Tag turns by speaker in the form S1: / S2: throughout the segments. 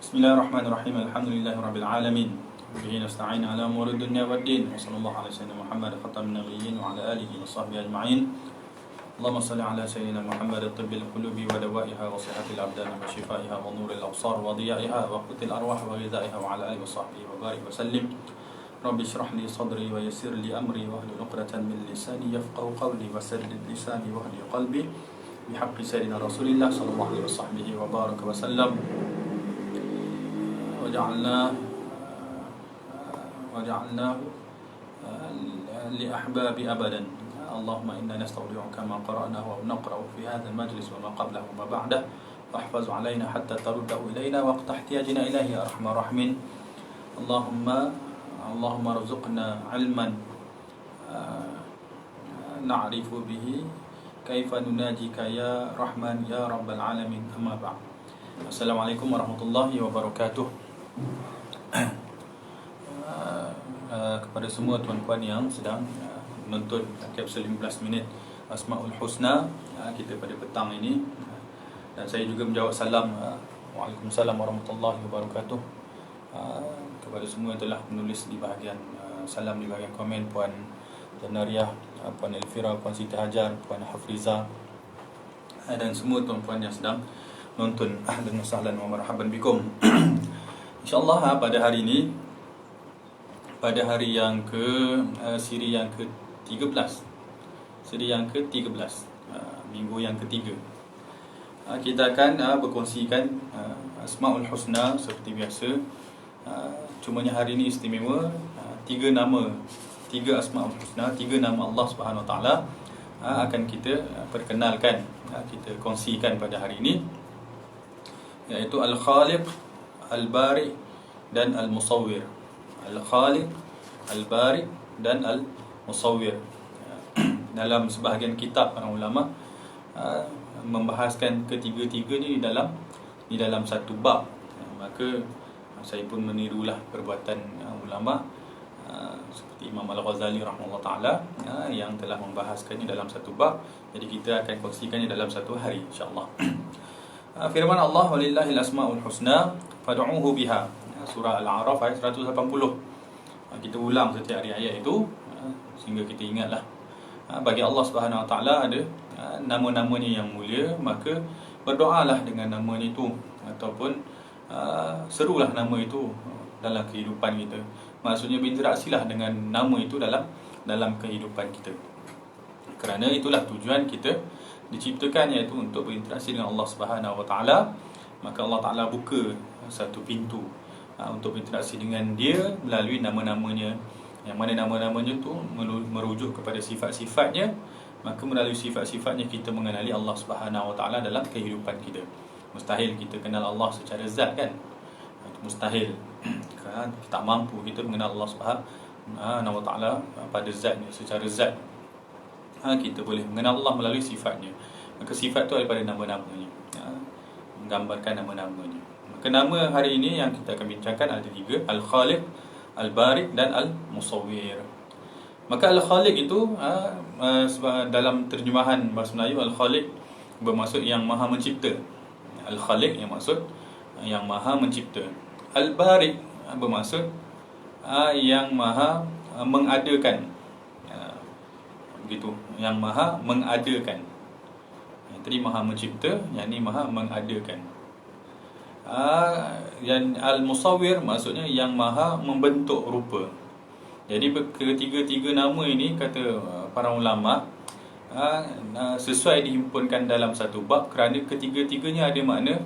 S1: Bismillahirrahmanirrahim. Alhamdulillahirabbil alamin. Bihi nasta'in ala umuri dunya waddin. Wassallallahu ala sayyidina Muhammad khatamin nabiyyin wa ala alihi wa sahbihi ajma'in. Allahumma salli ala sayyidina Muhammad tibbil qulubi wa dawaiha wa sihhatil abdan wa shifaiha wa nuril absar wa diyaiha wa qutil arwah wa ghidaiha wa ala alihi wa sahbihi wa barik wa sallim. Rabbi shrah li sadri wa yassir li amri wa hlul 'uqdatan min lisani yafqahu qawli wa saddid lisani wa hdi qalbi bihaqqi sayyidina Rasulillah sallallahu alaihi wasahbihi wa baraka wa sallam. وجعلناه لأحباب أبدا. اللهم إنا نستودعك ما قرأناه ونقرأ في هذا المجلس وما قبله وما بعده، واحفظ علينا حتى ترده إلينا وقت احتياجنا إليه يا أرحم الراحمين. اللهم ارزقنا علما نعرف به كيف نناجيك يا رحمن يا رب العالمين. أما بعد. Assalamualaikum warahmatullahi wabarakatuh. Kepada semua tuan-puan yang sedang menonton kapsul 15 minit Asmaul Husna kita pada petang ini, dan saya juga menjawab salam Waalaikumsalam warahmatullahi wabarakatuh kepada semua yang telah menulis di bahagian salam, di bahagian komen, Puan Janariah, Puan Elvira, Puan Siti Hajar, Puan Hafriza, dan semua tuan-puan yang sedang nonton. Ahlan wa sahlan wa marhaban bikum. InsyaAllah pada hari ini, pada hari yang siri yang ke-13, minggu yang ketiga, kita akan berkongsikan Asmaul Husna seperti biasa. Cumanya hari ini istimewa, tiga Asmaul Husna, tiga nama Allah Subhanahu Wa Taala akan kita perkenalkan, kita kongsikan pada hari ini, iaitu Al-Khaliq, Al-Bari dan Al-Musawwir. Al-Khaliq, Al-Bari dan Al-Musawwir. Dalam sebahagian kitab para ulama membahaskan ketiga-tiga ni di dalam satu bab. Maka saya pun menirulah perbuatan ulama seperti Imam Al-Ghazali rahimahullah taala yang telah membahaskannya dalam satu bab. Jadi kita akan kongsikannya dalam satu hari insya-Allah. Firman Allah, walillahil asmaul husna fad'uuhu biha. Surah Al-A'raf ayat 180. Kita ulang setiap hari ayat itu sehingga kita ingatlah. Bagi Allah Subhanahu Wa Taala ada nama-namanya yang mulia, maka berdoalah dengan namanya itu, ataupun serulah nama itu dalam kehidupan kita. Maksudnya berinteraksilah dengan nama itu dalam kehidupan kita. Kerana itulah tujuan kita diciptakan, iaitu untuk berinteraksi dengan Allah Subhanahu Wa Taala. Maka Allah Taala buka satu pintu untuk berinteraksi dengan Dia melalui nama-namanya, yang mana nama-namanya tu merujuk kepada sifat-sifatnya. Maka melalui sifat-sifatnya kita mengenali Allah Subhanahu Wa Taala dalam kehidupan kita. Mustahil kita kenal Allah secara zat, kan? Itu mustahil. Kita tak mampu kita mengenal Allah Subhanahu Wa Taala pada zatnya, secara zat. Kita boleh mengenal Allah melalui sifatnya. Maka sifat tu daripada nama-namanya, menggambarkan nama-namanya. Maka nama hari ini yang kita akan bincangkan ada tiga: Al-Khaliq, Al-Bari dan Al-Musawwir. Maka Al-Khaliq itu dalam terjemahan bahasa Melayu, Al-Khaliq bermaksud yang maha mencipta. Al-Khaliq yang maksud yang maha mencipta. Al-Bari bermaksud yang maha mengadakan. Begitu, yang maha mengadakan. Tadi maha mencipta, yang ni maha mengadakan. Yang Al-Musawwir maksudnya yang maha membentuk rupa. Jadi ketiga-tiga nama ini, kata para ulama, sesuai dihimpunkan dalam satu bab kerana ketiga-tiganya ada makna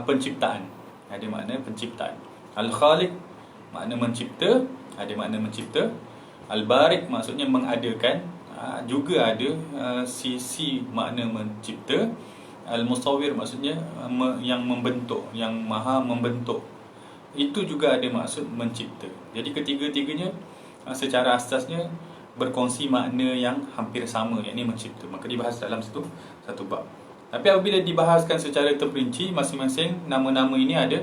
S1: penciptaan. Ada makna penciptaan. Al-Khaliq makna mencipta, ada makna mencipta. Al-Bari maksudnya mengadakan, juga ada sisi makna mencipta. Al-Musawwir maksudnya yang membentuk, yang maha membentuk. Itu juga ada maksud mencipta. Jadi ketiga-tiganya secara asasnya berkongsi makna yang hampir sama, iaitu mencipta. Maka dibahas dalam satu bab. Tapi apabila dibahaskan secara terperinci, masing-masing nama-nama ini ada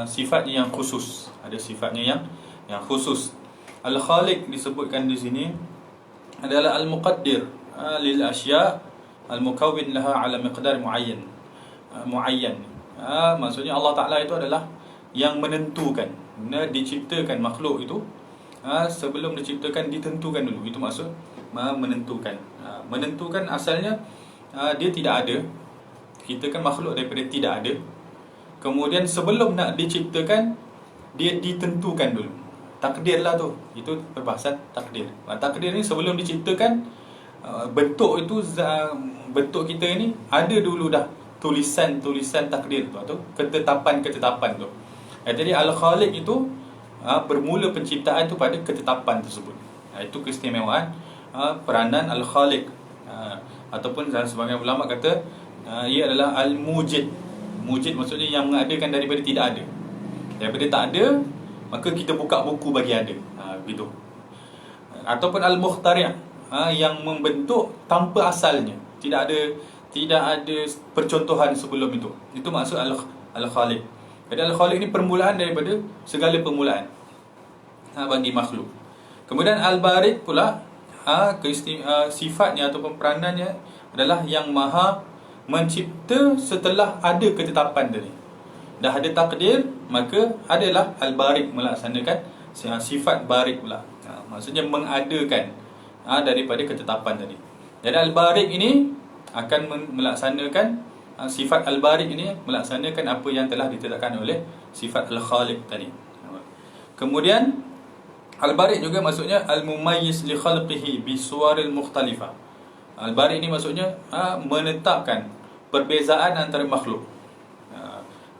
S1: sifatnya yang khusus. Ada sifatnya yang khusus. Al-Khaliq disebutkan di sini adalah Al-Muqaddir lil asya' al-mukawwin laha ala miqdar muayyan. Maksudnya Allah Ta'ala itu adalah yang menentukan. Diciptakan makhluk itu, sebelum diciptakan ditentukan dulu. Itu maksud menentukan. Menentukan asalnya dia tidak ada. Kita kan makhluk daripada tidak ada. Kemudian sebelum nak diciptakan, dia ditentukan dulu. Takdir lah tu. Itu perbahasan takdir. Takdir ni sebelum diciptakan, bentuk itu, bentuk kita ni ada dulu dah tulisan-tulisan takdir tu, atau ketetapan-ketetapan tu. Jadi Al-Khaliq itu bermula penciptaan tu pada ketetapan tersebut. Itu keistimewaan peranan Al-Khaliq. Ataupun sebagian ulama kata ia adalah Al-Mujid. Mujid maksudnya yang mengadakan daripada tidak ada. Daripada tak ada, maka kita buka buku bagi ada. Begitu. Ataupun Al-Mukhtari', yang membentuk tanpa asalnya. Tidak ada percontohan sebelum itu. Itu maksud Al-Khaliq. Jadi Al-Khaliq ni permulaan daripada segala permulaan bagi makhluk. Kemudian Al-Bari' pula, sifatnya ataupun peranannya adalah yang maha mencipta setelah ada ketetapan tadi. Dah ada takdir, maka adalah Al-Bari' melaksanakan sifat Bari' pula. Maksudnya mengadakan daripada ketetapan tadi. Jadi Al-Bari' ini akan melaksanakan sifat Al-Bari' ini melaksanakan apa yang telah ditetapkan oleh sifat Al-Khaliq tadi. Kemudian Al-Bari' juga maksudnya Al-Mumayyiz li khalqihi bi suwaril mukhtalifah. Al-Bari' ini maksudnya menetapkan perbezaan antara makhluk,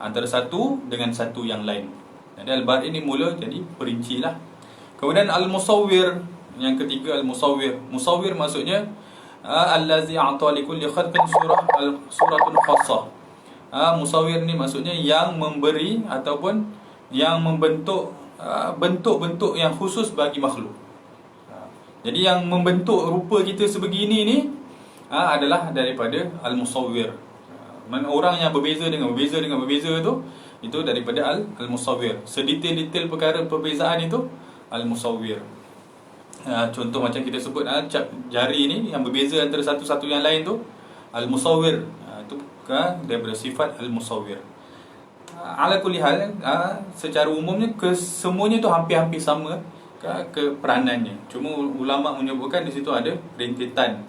S1: antara satu dengan satu yang lain. Jadi Al-Bari' ini mula jadi perincilah. Kemudian Al-Musawwir, yang ketiga Al-Musawwir. Musawwir maksudnya allazi a'ta li kulli khalqin suratun khassah. Musawwir ni maksudnya yang memberi ataupun yang membentuk bentuk-bentuk yang khusus bagi makhluk. Jadi yang membentuk rupa kita sebegini ni adalah daripada Al-Musawwir. Orang yang berbeza tu, itu daripada Al-Musawwir. Sedetail-detail perkara perbezaan itu Al-Musawwir. Contoh macam kita sebut cap jari ni yang berbeza antara satu yang lain tu Al-Musawwir. Itu daripada sifat Al-Musawwir. Ala kulli hal, secara umumnya semuanya tu hampir-hampir sama ke peranannya. Cuma ulama menyebutkan di situ ada rintitan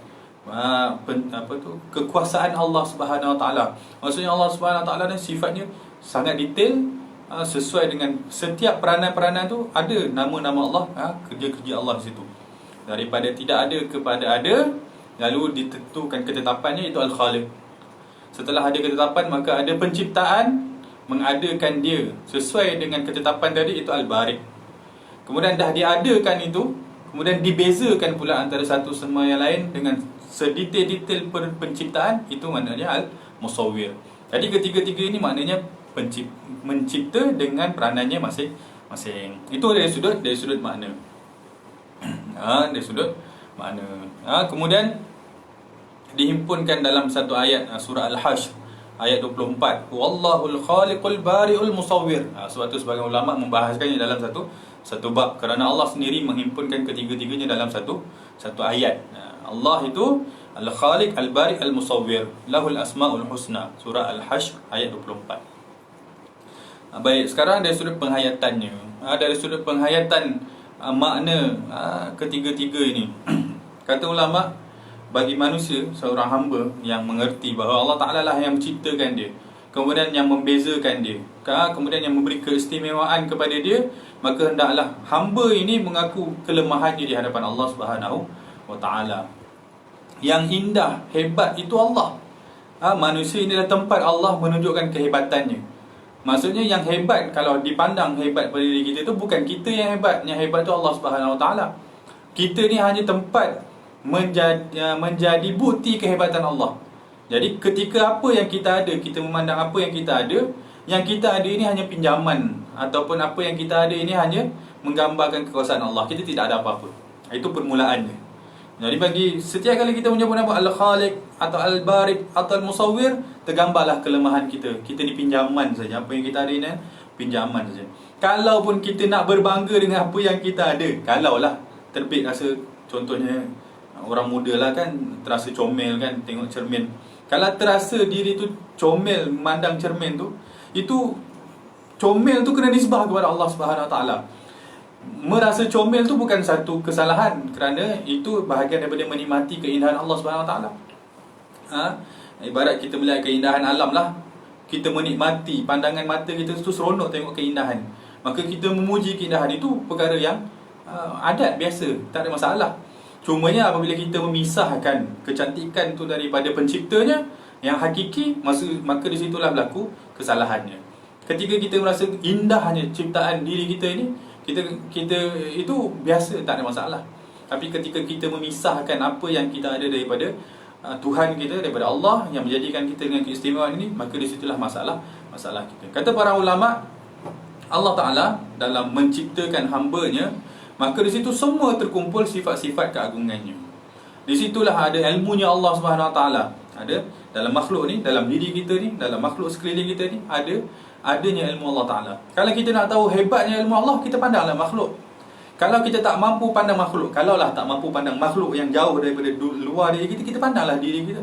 S1: kekuasaan Allah Subhanahu Wa Taala. Maksudnya Allah Subhanahu Wa Taala dan sifatnya sangat detail, sesuai dengan setiap peranan-peranan tu ada nama-nama Allah, kerja-kerja Allah di situ. Daripada tidak ada kepada ada, lalu ditentukan ketetapannya, itu Al-Khaliq. Setelah ada ketetapan, maka ada penciptaan, mengadakan dia sesuai dengan ketetapan tadi, itu Al-Bari'. Kemudian dah diadakan itu, kemudian dibezakan pula antara satu sama yang lain dengan sedetail-detail penciptaan, itu maknanya Al-Musawwir. Jadi ketiga-tiga ini maknanya mencipta dengan peranannya masing-masing. Itu dari sudut makna. Dari sudut makna. Kemudian dihimpunkan dalam satu ayat, surah Al-Hashr ayat 24. Wallahul khaliqul bari'ul musawwir. Sebab tu sebagian ulama membahaskannya dalam satu bab, kerana Allah sendiri menghimpunkan ketiga-tiganya dalam satu ayat. Allah itu Al-Khaliq, Al-Bari', Al-Musawwir. Lahul asma'ul husna. Surah Al-Hashr ayat 24. Baik, sekarang dari sudut penghayatannya. Dari sudut penghayatan makna ketiga-tiga ini. Kata ulama, bagi manusia, seorang hamba yang mengerti bahawa Allah Ta'ala lah yang menciptakan dia, kemudian yang membezakan dia, kemudian yang memberi keistimewaan kepada dia, maka hendaklah hamba ini mengaku kelemahannya di hadapan Allah Subhanahu Wa Ta'ala. Yang indah, hebat itu Allah. Manusia ini adalah tempat Allah menunjukkan kehebatannya. Maksudnya yang hebat, kalau dipandang hebat pada diri kita, itu bukan kita yang hebat. Yang hebat itu Allah Subhanahu Wa Ta'ala. Kita ni hanya tempat menjadi bukti kehebatan Allah. Jadi ketika apa yang kita ada, kita memandang apa yang kita ada, yang kita ada ini hanya pinjaman, ataupun apa yang kita ada ini hanya menggambarkan kekuasaan Allah. Kita tidak ada apa-apa. Itu permulaannya. Jadi bagi setiap kali kita menyebut nama Al-Khaliq atau Al-Bari' atau Al-Musawwir, tergambarlah kelemahan kita. Kita ni pinjaman saja. Apa yang kita ada ini pinjaman saja. Kalaupun kita nak berbangga dengan apa yang kita ada, kalaulah terbit rasa, contohnya orang muda lah kan, terasa comel kan, tengok cermin Kalau terasa diri tu comel memandang cermin tu, itu comel tu kena nisbah kepada Allah Subhanahu Wa Taala. Merasa comel tu bukan satu kesalahan, kerana itu bahagian daripada menikmati keindahan Allah Subhanahu Wa Taala. Ibarat kita melihat keindahan alam lah, kita menikmati, pandangan mata kita tu seronok tengok keindahan, maka kita memuji keindahan itu perkara yang adat biasa, tak ada masalah. Cumanya apabila kita memisahkan kecantikan tu daripada penciptanya yang hakiki, maka di situlah berlaku kesalahannya. Ketika kita merasa indahnya ciptaan diri kita ini, kita itu biasa, tak ada masalah. Tapi ketika kita memisahkan apa yang kita ada daripada Tuhan kita, daripada Allah yang menjadikan kita dengan keistimewaan ini, maka di situlah masalah kita. Kata para ulama, Allah Ta'ala dalam menciptakan hamba-Nya, maka di situ semua terkumpul sifat-sifat keagungannya. Di situlah ada ilmunya Allah Subhanahu Wa Taala. Ada dalam makhluk ni, dalam diri kita ni, dalam makhluk sekeliling kita ni, adanya ilmu Allah Ta'ala. Kalau kita nak tahu hebatnya ilmu Allah, kita pandanglah makhluk. Kalau kita tak mampu pandang makhluk, kalaulah tak mampu pandang makhluk yang jauh daripada luar diri kita, kita pandanglah diri kita.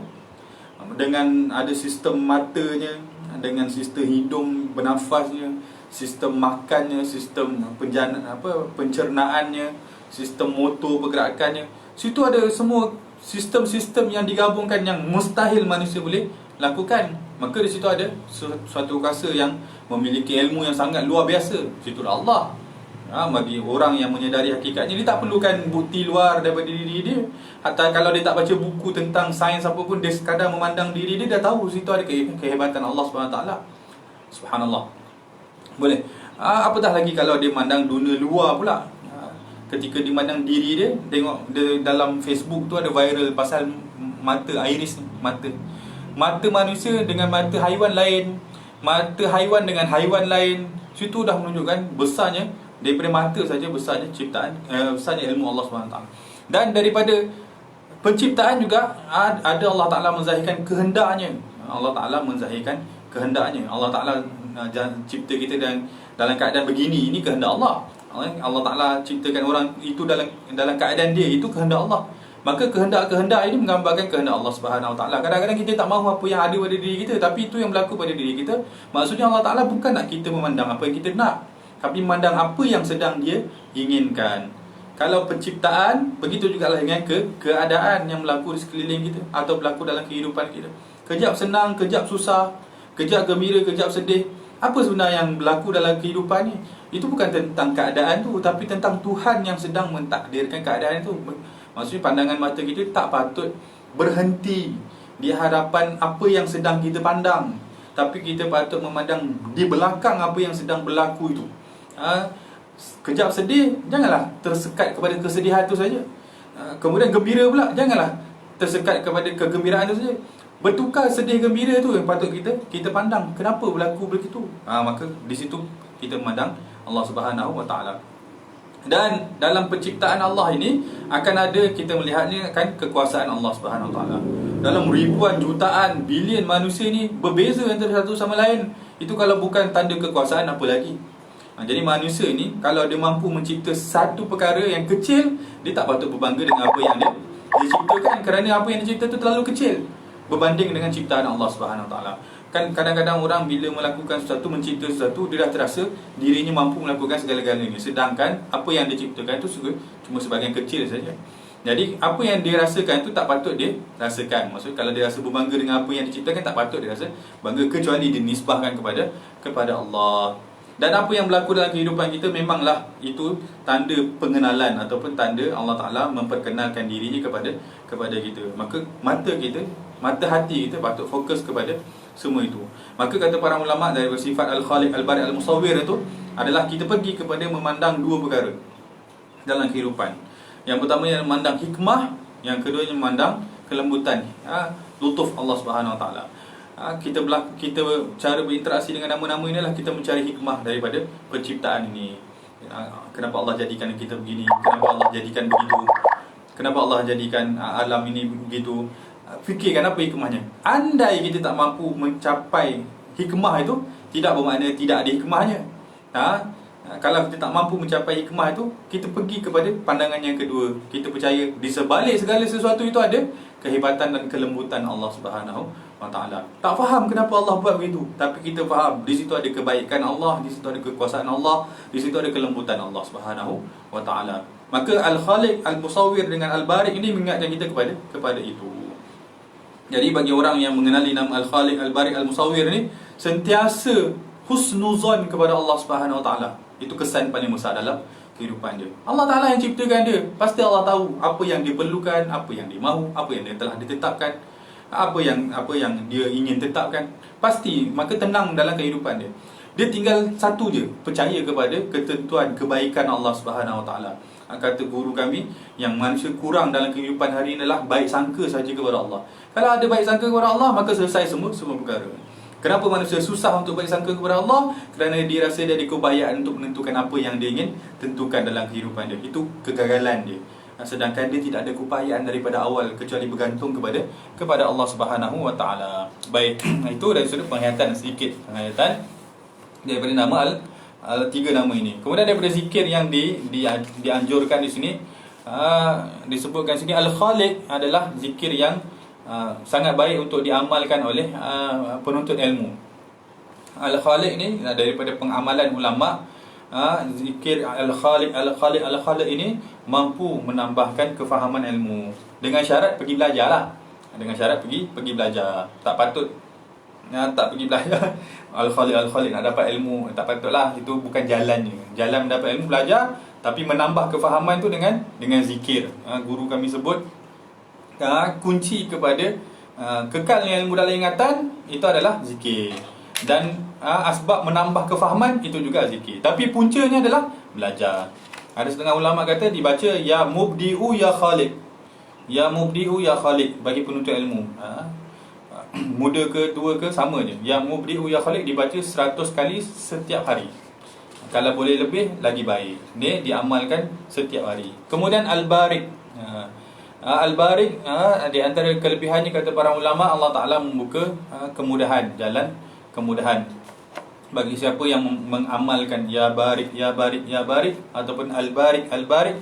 S1: Dengan ada sistem matanya, dengan sistem hidung bernafasnya, sistem makannya, sistem pencernaannya, sistem motor pergerakannya. Situ ada semua sistem-sistem yang digabungkan yang mustahil manusia boleh lakukan. Maka di situ ada suatu kuasa yang memiliki ilmu yang sangat luar biasa. Situ Allah. Bagi orang yang menyedari hakikatnya, dia tak perlukan bukti luar daripada diri dia. Hatta kalau dia tak baca buku tentang sains apa pun, dia sekadar memandang diri dia, dah tahu situ ada kehebatan Allah SWT. Subhanallah. Boleh. Apatah lagi kalau dia mandang dunia luar pula. Ketika dia mandang diri dia, tengok dia dalam Facebook tu ada viral pasal mata, iris mata manusia dengan mata haiwan lain, mata haiwan dengan haiwan lain. Situ dah menunjukkan besarnya, daripada mata saja besarnya ciptaan, besarnya ilmu Allah SWT. Dan daripada penciptaan juga ada Allah Ta'ala menzahirkan kehendaknya. Allah Ta'ala menzahirkan kehendaknya. Allah Ta'ala cipta kita dalam keadaan begini, ini kehendak Allah. Allah Ta'ala ciptakan orang itu dalam keadaan dia, itu kehendak Allah. Maka kehendak-kehendak ini menggambarkan kehendak Allah Subhanahu Wa Ta'ala. Kadang-kadang kita tak mahu apa yang ada pada diri kita, tapi itu yang berlaku pada diri kita. Maksudnya Allah Ta'ala bukan nak kita memandang apa yang kita nak, tapi memandang apa yang sedang dia inginkan. Kalau penciptaan, begitu juga lah dengan keadaan yang berlaku di sekeliling kita atau berlaku dalam kehidupan kita. Kejap senang, kejap susah, kejap gembira, kejap sedih. Apa sebenarnya yang berlaku dalam kehidupan ni? Itu bukan tentang keadaan tu, tapi tentang Tuhan yang sedang mentakdirkan keadaan itu. Maksudnya pandangan mata kita tak patut berhenti di hadapan apa yang sedang kita pandang, tapi kita patut memandang di belakang apa yang sedang berlaku itu. Kejap sedih, janganlah tersekat kepada kesedihan itu saja. Kemudian gembira pula, janganlah tersekat kepada kegembiraan itu saja. Bertukar sedih gembira tu yang patut kita pandang. Kenapa berlaku begitu? Maka di situ kita memandang Allah Subhanahu Wa Taala. Dan dalam penciptaan Allah ini akan ada, kita melihatnya akan kekuasaan Allah Subhanahu Wa Taala. Dalam ribuan, jutaan, bilion manusia ni berbeza antara satu sama lain. Itu kalau bukan tanda kekuasaan, apa lagi? Jadi manusia ni kalau dia mampu mencipta satu perkara yang kecil, dia tak patut berbangga dengan apa yang dia ciptakan, kerana apa yang dia cipta tu terlalu kecil berbanding dengan ciptaan Allah Subhanahu Wa Taala. Kan kadang-kadang orang bila melakukan sesuatu, mencipta sesuatu, dia dah terasa dirinya mampu melakukan segala-galanya, sedangkan apa yang dia ciptakan itu cuma sebahagian kecil saja. Jadi apa yang dia rasakan itu tak patut dia rasakan. Maksud kalau dia rasa berbangga dengan apa yang diciptakan, tak patut dia rasa bangga, kecuali dinisbahkan kepada Allah. Dan apa yang berlaku dalam kehidupan kita memanglah itu tanda pengenalan ataupun tanda Allah Ta'ala memperkenalkan dirinya kepada kita. Maka mata hati kita patut fokus kepada semua itu. Maka kata para ulama, dari sifat Al-Khaliq Al-Bari Al-Musawwir itu adalah kita pergi kepada memandang dua perkara dalam kehidupan. Yang pertama yang memandang hikmah, yang kedua yang memandang kelembutan, lutuf Allah Subhanahu Wa Ta'ala. Kita cara berinteraksi dengan nama-nama inilah kita mencari hikmah daripada penciptaan ini. Kenapa Allah jadikan kita begini? Kenapa Allah jadikan begitu? Kenapa Allah jadikan alam ini begitu? Fikirkan apa hikmahnya. Andai kita tak mampu mencapai hikmah itu, tidak bermakna tidak ada hikmahnya. Kalau kita tak mampu mencapai hikmah itu, kita pergi kepada pandangan yang kedua. Kita percaya di sebalik segala sesuatu itu ada kehebatan dan kelembutan Allah Subhanahu wa ta'ala. Tak faham kenapa Allah buat begitu, tapi kita faham di situ ada kebaikan Allah, di situ ada kekuasaan Allah, di situ ada kelembutan Allah Subhanahu wa ta'ala. Maka Al-Khaliq, Al-Musawwir dengan Al-Bari' ini mengingatkan kita kepada itu. Jadi bagi orang yang mengenali nama Al-Khaliq, Al-Bari', Al-Musawwir ni, sentiasa husnuzon kepada Allah Subhanahu wa ta'ala. Itu kesan paling besar dalam kehidupan dia. Allah Ta'ala yang ciptakan dia. Pasti Allah tahu apa yang dia perlukan, apa yang dia mahu, apa yang dia telah ditetapkan, apa yang dia ingin tetapkan. Pasti, maka tenang dalam kehidupan dia. Dia tinggal satu je, percaya kepada ketentuan kebaikan Allah Subhanahu wa ta'ala. Kata guru kami, yang manusia kurang dalam kehidupan hari ini adalah baik sangka saja kepada Allah. Kalau ada baik sangka kepada Allah, maka selesai semua perkara. Kenapa manusia susah untuk baik sangka kepada Allah? Kerana dia rasa dia ada keupayaan untuk menentukan apa yang dia ingin tentukan dalam kehidupan dia. Itu kegagalan dia. Sedangkan dia tidak ada keupayaan daripada awal, kecuali bergantung kepada Allah Subhanahu wa ta'ala. Baik, itu dari sudut penghayatan sedikit. Penghayatan daripada nama tiga nama ini. Kemudian daripada zikir yang dianjurkan di sini, disebutkan sini Al-Khaliq adalah zikir yang sangat baik untuk diamalkan oleh penuntut ilmu. Al-Khaliq ni daripada pengamalan ulama, zikir Al-Khaliq ini mampu menambahkan kefahaman ilmu, dengan syarat pergi belajar lah. Dengan syarat pergi belajar. Tak patut tak pergi belajar Al-Khaliq nak dapat ilmu, tak patutlah. Itu bukan jalannya. Jalan mendapat ilmu belajar, tapi menambah kefahaman tu dengan zikir. Guru kami sebut kunci kepada kekalnya ilmu dalam ingatan itu adalah zikir. Dan asbab menambah kefahaman itu juga zikir. Tapi puncanya adalah belajar. Ada setengah ulama kata dibaca ya mubdi'u ya khaliq. Ya mubdi'u ya khaliq bagi penuntut ilmu. Muda ke tua ke sama je. Ya mubdi'u ya khaliq dibaca 100 kali setiap hari. Kalau boleh lebih lagi baik. Dia diamalkan setiap hari. Kemudian Al-Bari'. Al-Bari' di antara kelebihannya kata para ulama, Allah Ta'ala membuka kemudahan, jalan kemudahan bagi siapa yang mengamalkan ya Bari', ya Bari', ya Bari' ataupun Al-Bari', Al-Bari'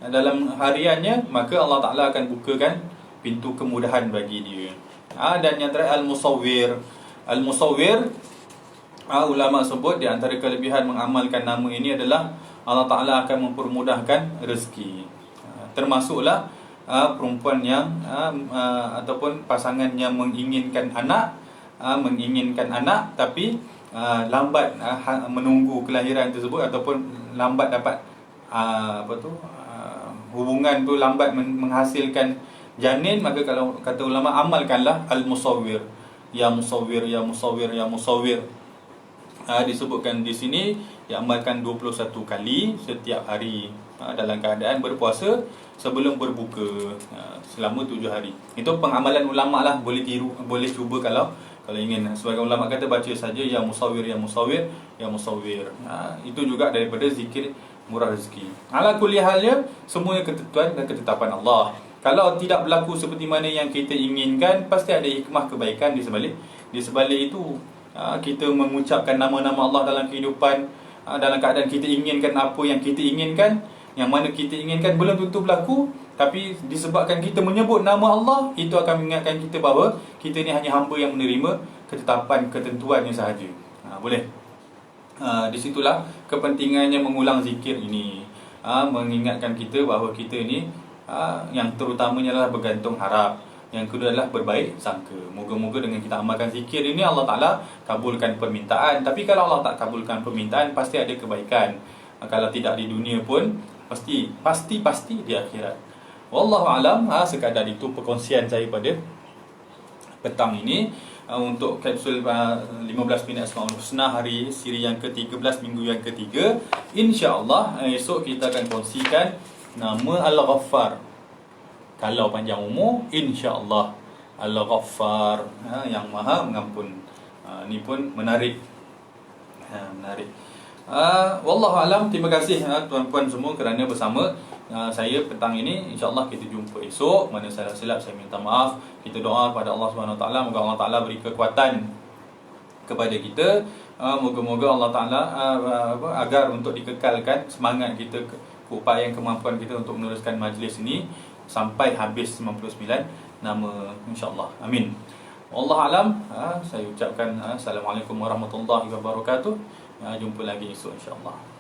S1: dalam hariannya, maka Allah Ta'ala akan bukakan pintu kemudahan bagi dia. Dan yang terakhir Al-Musawwir. Al-Musawwir, ulama sebut di antara kelebihan mengamalkan nama ini adalah Allah Ta'ala akan mempermudahkan rezeki. Termasuklah perempuan yang ataupun pasangan yang menginginkan anak tapi lambat menunggu kelahiran tersebut, ataupun lambat dapat hubungan tu lambat menghasilkan janin, maka kalau kata ulama, amalkanlah Al-Musawwir. Ya Musawwir, ya Musawwir, ya Musawwir. Disebutkan di sini diamalkan 21 kali setiap hari dalam keadaan berpuasa sebelum berbuka selama 7 hari. Itu pengamalan ulama lah, boleh tiru, boleh cuba kalau ingin. Sebagai ulama kata baca saja ya Musawwir, ya Musawwir, ya Musawwir. Itu juga daripada zikir murah rezeki. Ala kulli halnya semuanya ketentuan dan ketetapan Allah. Kalau tidak berlaku seperti mana yang kita inginkan, pasti ada hikmah kebaikan di sebalik itu. Kita mengucapkan nama-nama Allah dalam kehidupan, dalam keadaan kita inginkan apa yang kita inginkan, yang mana kita inginkan belum tentu berlaku, tapi disebabkan kita menyebut nama Allah, itu akan mengingatkan kita bahawa kita ni hanya hamba yang menerima ketetapan ketentuannya sahaja. Boleh. Di situlah kepentingannya mengulang zikir ini, mengingatkan kita bahawa kita ni yang terutamanya adalah bergantung harap. Yang kedua adalah berbaik sangka. Moga-moga dengan kita amalkan zikir ini Allah Ta'ala kabulkan permintaan. Tapi kalau Allah tak kabulkan permintaan, pasti ada kebaikan. Kalau tidak di dunia pun, pasti di akhirat. Wallahu alam. Sekadar itu perkongsian saya pada petang ini untuk kapsul 15 minit Asmaul Husna hari siri yang ke-13 minggu yang ketiga. InsyaAllah esok kita akan kongsikan nama Al-Ghaffar. Kalau panjang umur, insya-Allah Al-Ghaffar, yang Maha Mengampun. Ini pun menarik. Menarik. Wallahu alam. Terima kasih tuan-puan semua kerana bersama saya petang ini. Insya-Allah kita jumpa esok. Mana salah silap saya minta maaf. Kita doa kepada Allah Subhanahu Wa Taala, moga Allah Taala beri kekuatan kepada kita. Moga-moga Allah Taala agar untuk dikekalkan semangat kita, keupayaan kemampuan kita untuk meneruskan majlis ini sampai habis 99 nama, insya-Allah. Amin. Allah alam, saya ucapkan Assalamualaikum warahmatullahi wabarakatuh. Jumpa lagi esok insya-Allah.